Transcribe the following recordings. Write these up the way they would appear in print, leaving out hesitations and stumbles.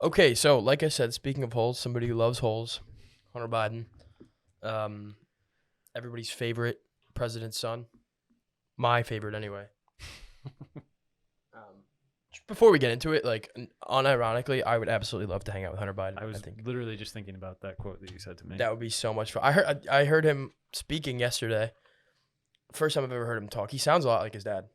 Okay, so like I said, speaking of holes, somebody who loves holes, Hunter Biden, um, everybody's favorite president's son, my favorite anyway. Um, Before we get into it, like unironically, I would absolutely love to hang out with Hunter Biden. I was think literally just thinking about that quote that you said to me. that would be so much fun. I heard him speaking yesterday. First time I've ever heard him talk. He sounds a lot like his dad.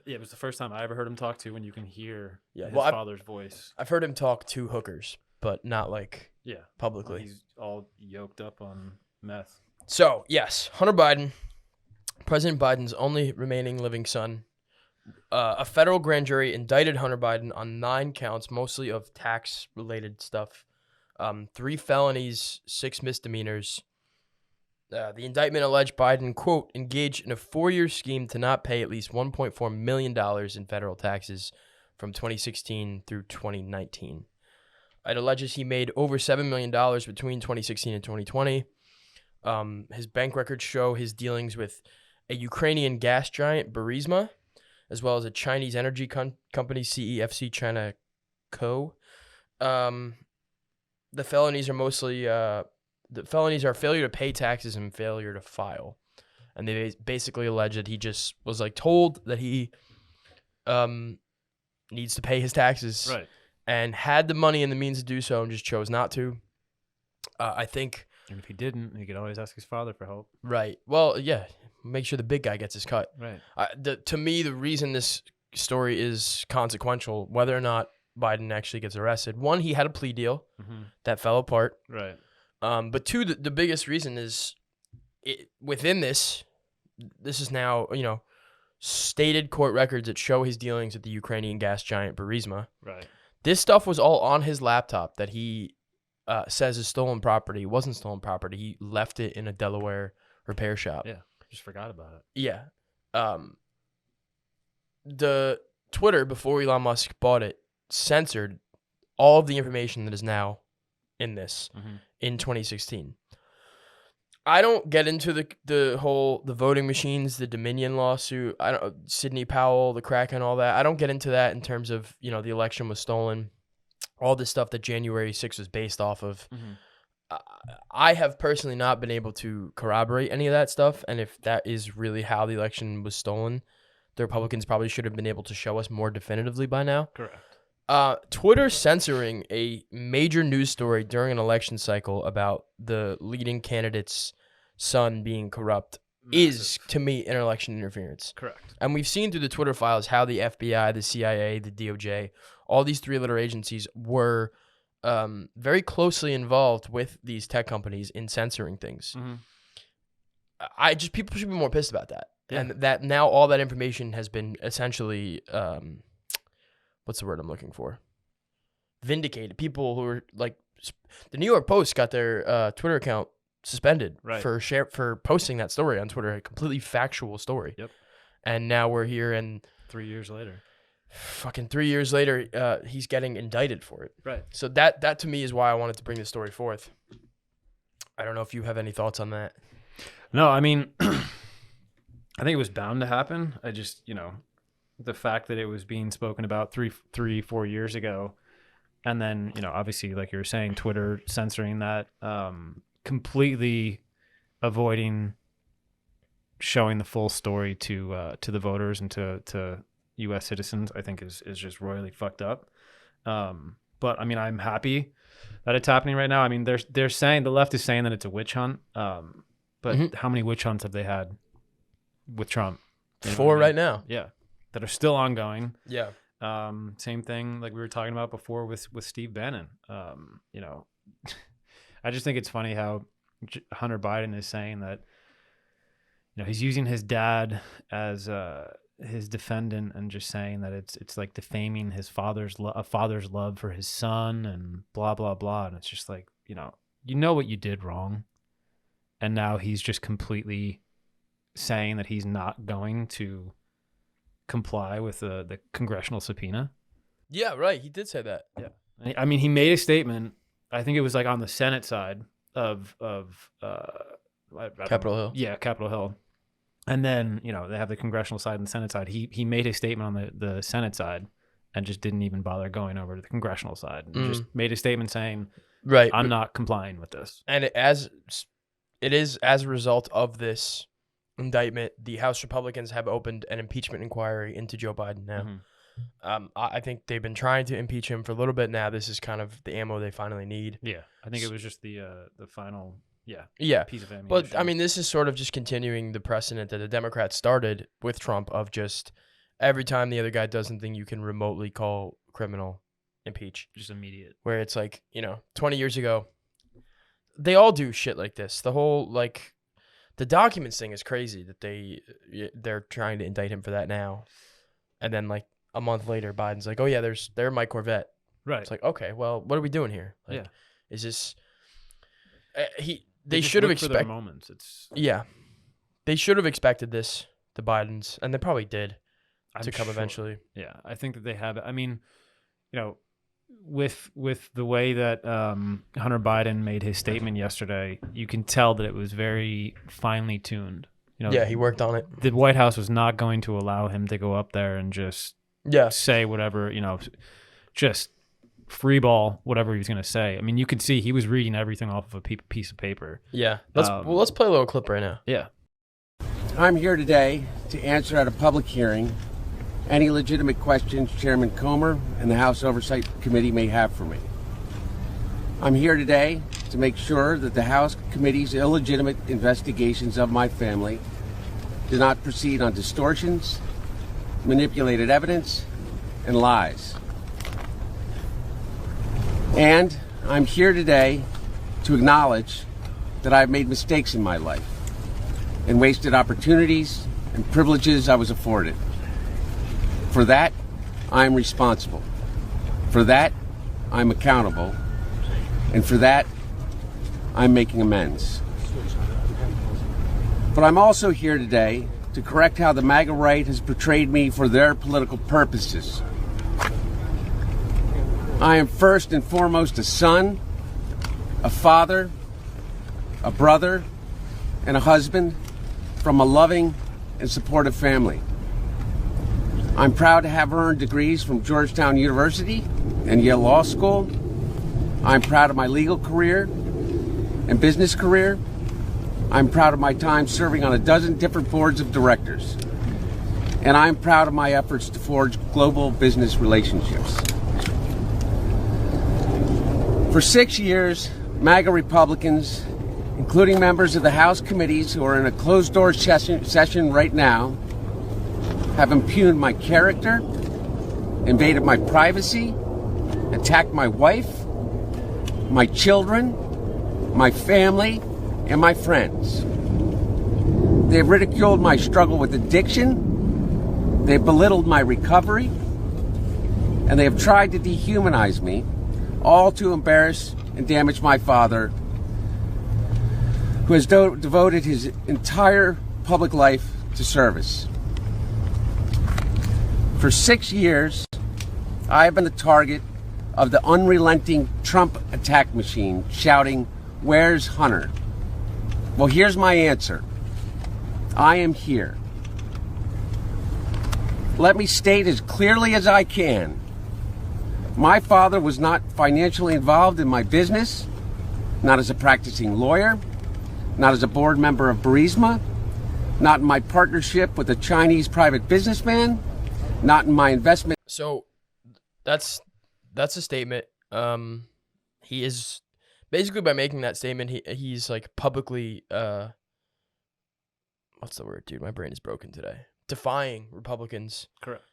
Yeah, it was the first time I ever heard him talk to when you can hear his well, father's voice. I've heard him talk to hookers, but not like publicly. He's all yoked up on meth. So, yes, Hunter Biden, President Biden's only remaining living son. A federal grand jury indicted Hunter Biden on 9 counts, mostly of tax-related stuff. 3 felonies, 6 misdemeanors. The indictment alleged Biden, quote, engaged in a 4-year scheme to not pay at least $1.4 million in federal taxes from 2016 through 2019. It alleges he made over $7 million between 2016 and 2020. His bank records show his dealings with a Ukrainian gas giant, Burisma, as well as a Chinese energy company, CEFC China Co. The felonies are mostly failure to pay taxes and failure to file, and they basically allege that he just was like told that he needs to pay his taxes, Right. and had the money and the means to do so, and just chose not to. I think. And if he didn't, he could always ask his father for help. Right. Well, yeah. Make sure the big guy gets his cut. Right. To me, the reason this story is consequential, whether or not Biden actually gets arrested, one, he had a plea deal that fell apart. Right. But two, the biggest reason is within this is now, stated court records that show his dealings with the Ukrainian gas giant Burisma. Right. This stuff was all on his laptop that he says is stolen property. It wasn't stolen property. He left it in a Delaware repair shop. Yeah. Just forgot about it. Yeah. The Twitter, before Elon Musk bought it, censored all of the information that is now in this in 2016. I don't get into the voting machines, the Dominion lawsuit, Sidney Powell, the crack and all that. I don't get into that in terms of, the election was stolen, all this stuff that January 6th was based off of. I have personally not been able to corroborate any of that stuff, and if that is really how the election was stolen, the Republicans probably should have been able to show us more definitively by now. Correct. Twitter censoring a major news story during an election cycle about the leading candidate's son being corrupt is, to me, an election interference. Correct. And we've seen through the Twitter files how the FBI, the CIA, the DOJ, all these 3-letter agencies were very closely involved with these tech companies in censoring things. People should be more pissed about that. Yeah. And that now all that information has been essentially, what's the word I'm looking for? Vindicated. People who are like, the New York Post got their Twitter account suspended for posting that story on Twitter, a completely factual story. Yep. And now we're here, and 3 years later. Fucking 3 years later, he's getting indicted for it. Right. So that to me is why I wanted to bring this story forth. I don't know if you have any thoughts on that. No, I mean, I think it was bound to happen. I just, the fact that it was being spoken about 4 years ago, and then, obviously, like you were saying, Twitter censoring that, completely avoiding showing the full story to the voters and to U.S. citizens, I think is just royally fucked up. But I mean, I'm happy that it's happening right now. I mean, they're saying, the left is saying that it's a witch hunt. But how many witch hunts have they had with Trump? 4 right now. Yeah, that are still ongoing. Yeah. Same thing like we were talking about before with Steve Bannon. I just think it's funny how Hunter Biden is saying that, he's using his dad as his defendant and just saying that it's like defaming his father's love for his son and blah blah blah, and it's just like, you know what you did wrong, and now he's just completely saying that he's not going to comply with the congressional subpoena. Yeah, right. He did say that. Yeah, I mean, he made a statement. I think it was like on the Senate side of Capitol Hill. Yeah, Capitol Hill. And then, they have the congressional side and the Senate side. He made his statement on the Senate side, and just didn't even bother going over to the congressional side and just made a statement saying, right, I'm not complying with this. And it is as a result of this indictment, the House Republicans have opened an impeachment inquiry into Joe Biden now. I think they've been trying to impeach him for a little bit now. This is kind of the ammo they finally need. Yeah, I think it was just the final piece of ammunition. But I mean, this is sort of just continuing the precedent that the Democrats started with Trump of just every time the other guy does something you can remotely call criminal, impeach. Just immediate. Where it's like, 20 years ago, they all do shit like this. The whole, like, the documents thing is crazy that they're trying to indict him for that now. And then, like, a month later, Biden's like, oh, yeah, they're my Corvette. Right. It's like, okay, well, what are we doing here? Like, yeah. Is this... They should have expected moments. They should have expected this, the Bidens, and they probably did to come eventually. Yeah, I think that they have. I mean, with the way that Hunter Biden made his statement yesterday, you can tell that it was very finely tuned. Yeah, he worked on it. The White House was not going to allow him to go up there and just say whatever, just free ball whatever he was going to say. I mean, you could see he was reading everything off of a piece of paper. Yeah. Let's play a little clip right now. Yeah. I'm here today to answer at a public hearing any legitimate questions Chairman Comer and the House Oversight Committee may have for me. I'm here today to make sure that the House Committee's illegitimate investigations of my family do not proceed on distortions, manipulated evidence, and lies. And I'm here today to acknowledge that I've made mistakes in my life and wasted opportunities and privileges I was afforded. For that, I'm responsible. For that, I'm accountable. And for that, I'm making amends. But I'm also here today to correct how the MAGA right has portrayed me for their political purposes. I am first and foremost a son, a father, a brother, and a husband from a loving and supportive family. I'm proud to have earned degrees from Georgetown University and Yale Law School. I'm proud of my legal career and business career. I'm proud of my time serving on a dozen different boards of directors. And I'm proud of my efforts to forge global business relationships. For 6 years, MAGA Republicans, including members of the House committees who are in a closed-door session right now, have impugned my character, invaded my privacy, attacked my wife, my children, my family, and my friends. They've ridiculed my struggle with addiction, they've belittled my recovery, and they have tried to dehumanize me, all to embarrass and damage my father, who has devoted his entire public life to service. For 6 years, I have been the target of the unrelenting Trump attack machine, shouting, "Where's Hunter?" Well, here's my answer. I am here. Let me state as clearly as I can. My father was not financially involved in my business, not as a practicing lawyer, not as a board member of Burisma, not in my partnership with a Chinese private businessman, not in my investment. So that's a statement. He is basically, by making that statement, he's like publicly what's the word, dude? My brain is broken today. Defying Republicans. Correct.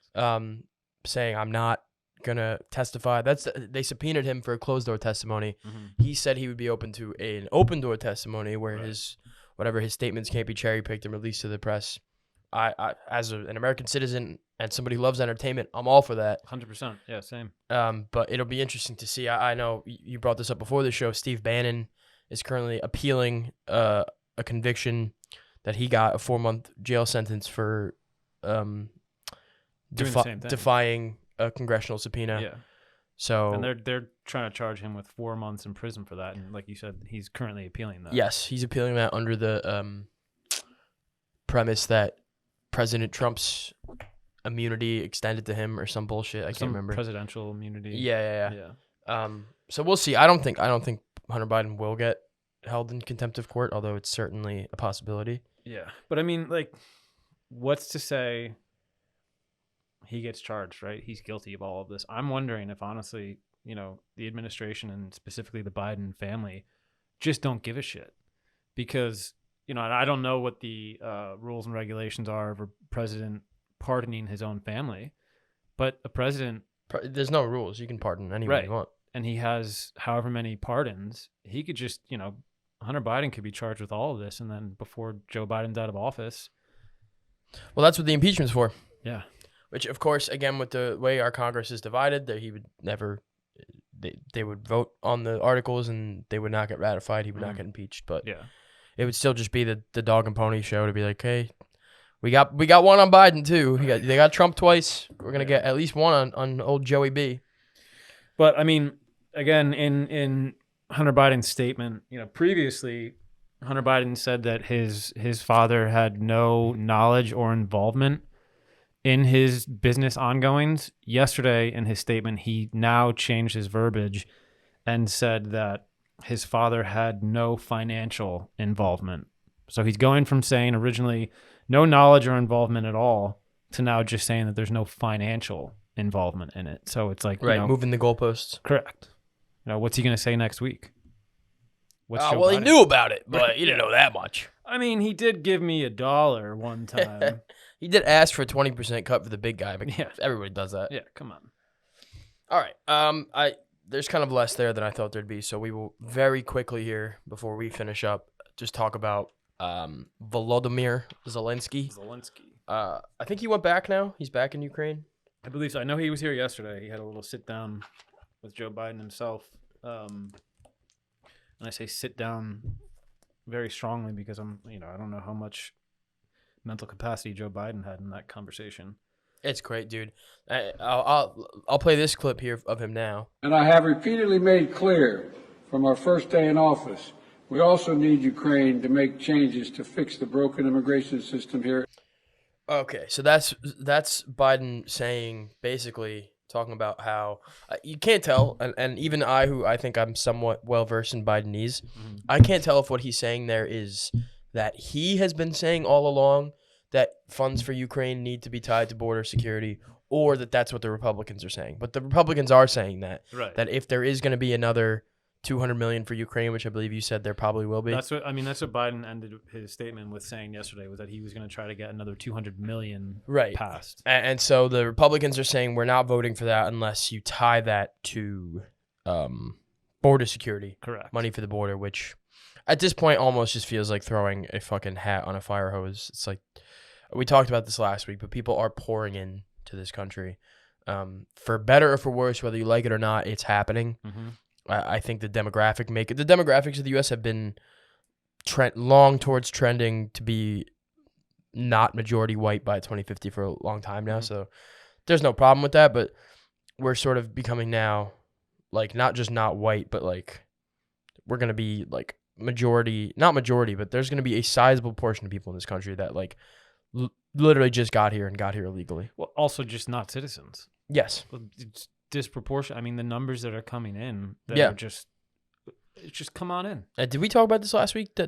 Saying I'm not gonna testify. They subpoenaed him for a closed door testimony. Mm-hmm. He said he would be open to an open door testimony where right. his statements can't be cherry picked and released to the press. I as an American citizen and somebody who loves entertainment, I'm all for that. 100%. Yeah, same. But it'll be interesting to see. I know you brought this up before the show. Steve Bannon is currently appealing a conviction that he got, a 4-month jail sentence for defying a congressional subpoena. Yeah. So and they're trying to charge him with 4 months in prison for that, and like you said, he's currently appealing that. Yes, he's appealing that under the premise that President Trump's immunity extended to him or some bullshit. I can't remember. Presidential immunity. Yeah. So we'll see. I don't think Hunter Biden will get held in contempt of court, although it's certainly a possibility. Yeah. But I mean, like, what's to say he gets charged, right? He's guilty of all of this. I'm wondering if, honestly, you know, the administration and specifically the Biden family just don't give a shit. Because, you know, and I don't know what the rules and regulations are of a president pardoning his own family, but a president... There's no rules. You can pardon anyone you want. And he has however many pardons, he could just, you know, Hunter Biden could be charged with all of this, and then before Joe Biden's out of office. Well, that's what the impeachment's for. Yeah. Which, of course, again, with the way our Congress is divided, that he would never, they would vote on the articles and they would not get ratified. He would not get impeached. But yeah, it would still just be the dog and pony show to be like, hey, we got one on Biden too. They got Trump twice. We're gonna get at least one on old Joey B. But I mean, again, in Hunter Biden's statement, you know, previously Hunter Biden said that his father had no knowledge or involvement in his business ongoings. Yesterday, in his statement, he now changed his verbiage and said that his father had no financial involvement. So he's going from saying originally no knowledge or involvement at all to now just saying that there's no financial involvement in it. So it's like, right, you know, moving the goalposts. Correct. You know, what's he going to say next week? Well, he knew about it, but he didn't know that much. I mean, he did give me $1 one time. He did ask for a 20% cut for the big guy, but Yeah. everybody does that. Yeah, come on. All right. There's kind of less there than I thought there'd be, so we will very quickly here, before we finish up, just talk about Volodymyr Zelenskyy. I think he went back now. He's back in Ukraine. I believe so. I know he was here yesterday. He had a little sit down with Joe Biden himself. And I say sit down very strongly because I don't know how much mental capacity Joe Biden had in that conversation. It's great, dude. I'll play this clip here of him now. And I have repeatedly made clear from our first day in office, we also need Ukraine to make changes to fix the broken immigration system here. Okay, so that's Biden saying, basically talking about how you can't tell, and even I, who I think I'm somewhat well-versed in Bidenese, I can't tell if what he's saying there is that he has been saying all along that funds for Ukraine need to be tied to border security, or that that's what the Republicans are saying. But the Republicans are saying that, right, that if there is going to be another $200 million for Ukraine, which I believe you said there probably will be. That's what Biden ended his statement with saying yesterday, was that he was going to try to get another $200 million passed. And so the Republicans are saying we're not voting for that unless you tie that to border security. Correct. Money for the border, which at this point almost just feels like throwing a fucking hat on a fire hose. It's like, we talked about this last week, but people are pouring in to this country. For better or for worse, whether you like it or not, it's happening. Mm-hmm. I think the demographics of the U.S. have been long towards trending to be not majority white by 2050 for a long time now. Mm-hmm. So there's no problem with that, but we're sort of becoming now, like, not just not white, but like we're going to be like not majority, but there's going to be a sizable portion of people in this country that like literally just got here illegally. Well, also just not citizens. Yes. It's disproportionate. I mean, the numbers that are coming in that are just come on in. Did we talk about this last week?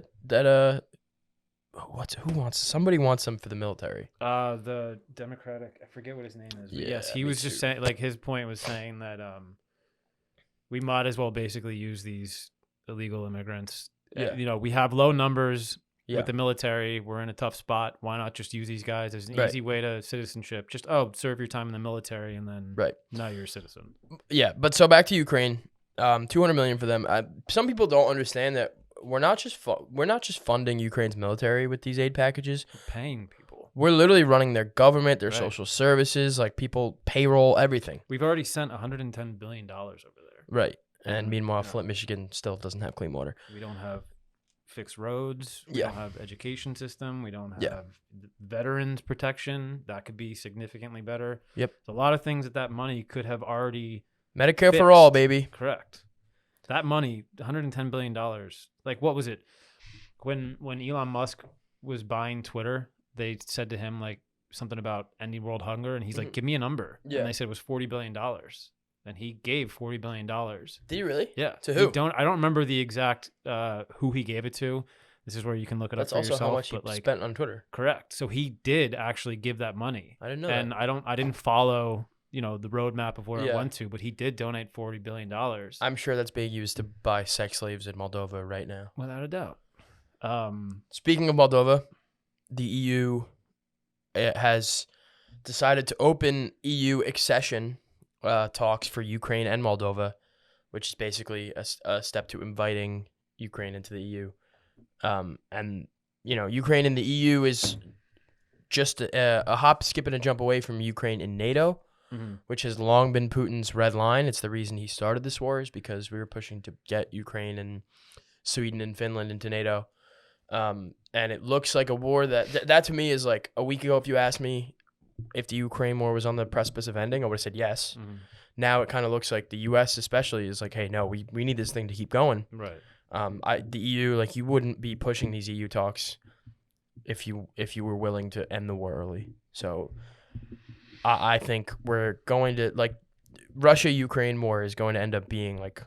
Somebody wants them for the military. The Democratic, I forget what his name is. But yes, he was just saying, like, his point was saying that we might as well basically use these illegal immigrants. Yeah. We have low numbers with the military. We're in a tough spot. Why not just use these guys as an easy way to citizenship? Just, serve your time in the military and then now you're a citizen. Yeah, but so back to Ukraine, $200 million for them. Some people don't understand that we're not just funding Ukraine's military with these aid packages. We're paying people. We're literally running their government, their social services, like people, payroll, everything. We've already sent $110 billion over there. Right. And meanwhile, Flint, Michigan still doesn't have clean water. We don't have fixed roads. We don't have education system. We don't have veterans protection. That could be significantly better. Yep. There's a lot of things that money could have already Medicare fixed. for all, baby. Correct. That money, $110 billion. Like, what was it? When Elon Musk was buying Twitter, they said to him, like, something about ending world hunger, and he's like, "Give me a number." Yeah. And they said it was $40 billion, and he gave $40 billion. Did he really? Yeah. To who? I don't remember the exact who he gave it to. This is where you can look it That's up for also yourself. how much he but, like, spent on Twitter. correct. So he did actually give that money. I didn't know And that. I didn't follow, the roadmap of where it Yeah. went to, but he did donate $40 billion. I'm sure that's being used to buy sex slaves in Moldova right now. Without a doubt. Speaking of Moldova, the EU has decided to open EU accession talks for Ukraine and Moldova, which is basically a step to inviting Ukraine into the EU. And, Ukraine in the EU is just a hop, skip, and a jump away from Ukraine in NATO, which has long been Putin's red line. It's the reason he started this war, is because we were pushing to get Ukraine and Sweden and Finland into NATO. And it looks like a war that to me is like, a week ago, if you asked me if the Ukraine war was on the precipice of ending, I would have said yes. Now it kind of looks like the U.S. especially is like, hey, no, we need this thing to keep going. Right. The EU, like, you wouldn't be pushing these EU talks if you were willing to end the war early. So I think we're going to, like, Russia-Ukraine war is going to end up being like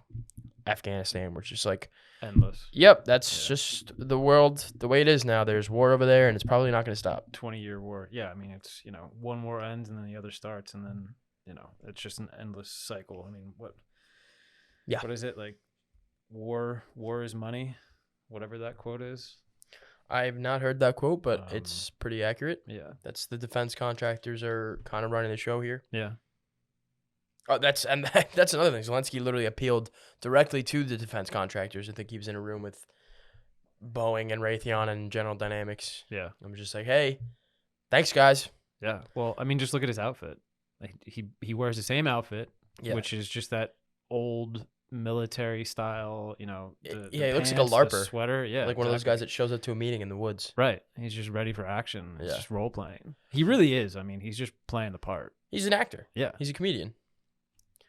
Afghanistan, which is like endless. Yep, that's just the world the way it is now. There's war over there, and it's probably not going to stop. 20-year war. Yeah, I mean, it's, one war ends and then the other starts, and then, it's just an endless cycle. I mean, what is it? Like, war is money, whatever that quote is. I've not heard that quote, but it's pretty accurate. Yeah. That's the defense contractors are kind of running the show here. Yeah. Oh, that's another thing. Zelenskyy literally appealed directly to the defense contractors. I think he was in a room with Boeing and Raytheon and General Dynamics. Yeah. I'm just like, hey, thanks, guys. Yeah. Well, I mean, just look at his outfit. Like, he wears the same outfit, which is just that old military style, he looks pants, like a LARPer. the sweater. Yeah. Like one of those guys that shows up to a meeting in the woods. Right. He's just ready for action. It's Yeah. just role playing. He really is. I mean, he's just playing the part. He's an actor. Yeah. He's a comedian.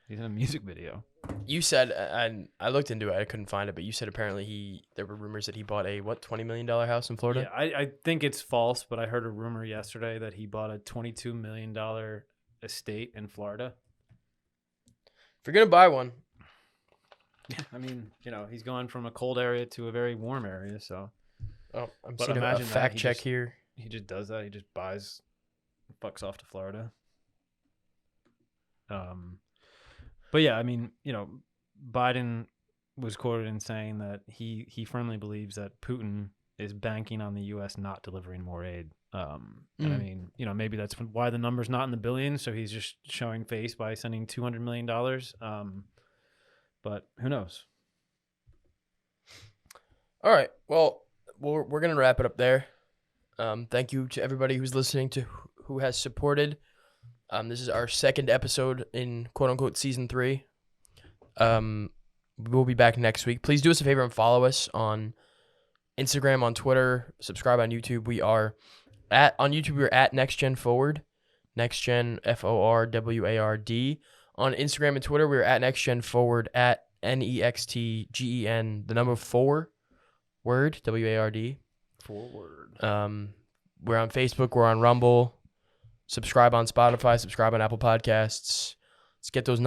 He's in a music video. You said, and I looked into it, I couldn't find it, but you said apparently there were rumors that he bought a, $20 million house in Florida? Yeah, I think it's false, but I heard a rumor yesterday that he bought a $22 million estate in Florida. If you're going to buy one. Yeah, I mean, he's going from a cold area to a very warm area, so. Oh, I'm But seeing a imagine that, fact he check just- here. He just does that. He just buys, fucks off to Florida. But yeah, I mean, Biden was quoted in saying that he firmly believes that Putin is banking on the U.S. not delivering more aid. And I mean, maybe that's why the number's not in the billions. So he's just showing face by sending $200 million. But who knows? All right. Well, we're going to wrap it up there. Thank you to everybody who's listening, to who has supported. This is our second episode in quote unquote season 3. We'll be back next week. Please do us a favor and follow us on Instagram, on Twitter, subscribe on YouTube. On YouTube, we're at NextGen Forward, NextGen FORWARD. On Instagram and Twitter, we're at NextGen Forward, at NEXTGEN, the number 4 word, WARD. Forward. We're on Facebook, we're on Rumble. Subscribe on Spotify, subscribe on Apple Podcasts. Let's get those numbers.